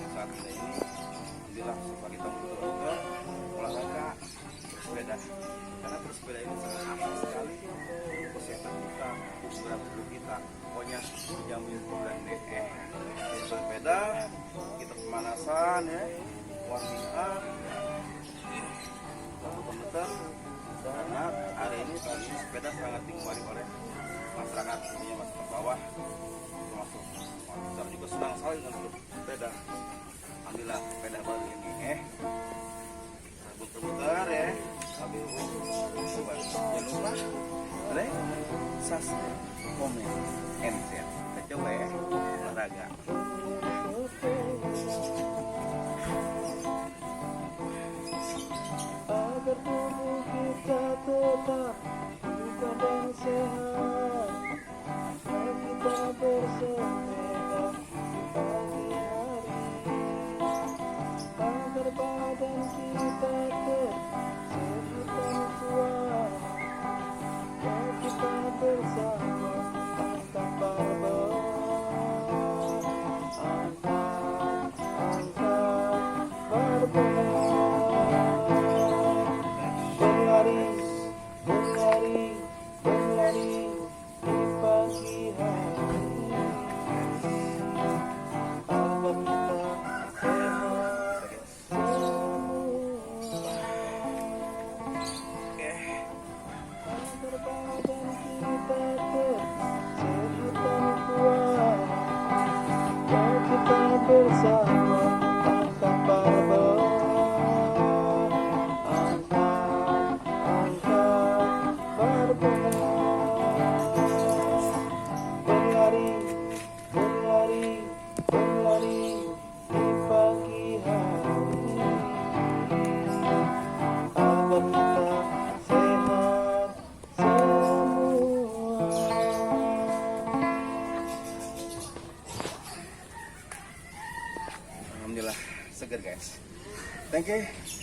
saat kita ini alhamdulillah supaya kita juga olahraga bersepeda, karena bersepeda ini sangat aman sekali untuk kesehatan kita, untuk berat tubuh kita. Pokoknya dijamin bulan DE. Bersepeda kita pemanasan ya, warming up, lalu komuter. Karena hari ini sepeda sangat digemari oleh masyarakat, ini masyarakat bawah, termasuk kita juga senang sekali dengan sepeda. Alhamdulillah sepeda baru ini putar-putar ya, sambil jangan lupa like, subscribe, komen, and share. Kita coba ya olahraga. Agar tubuh kita tetap bugar dan sehat, mari kita bersepeda di pagi hari. Agar badan kita tetap sehat dan kuat, mari kita bersama angkat barbel. Angkat barbel. Berlari di pagi hari, agar kita sehat semua. Agar badan kita tetap sehat dan kuat, mari kita bersama angkat barbel. Berlari di pagi hari, agar kita sehat semua. Alhamdulillah seger guys. Thank you.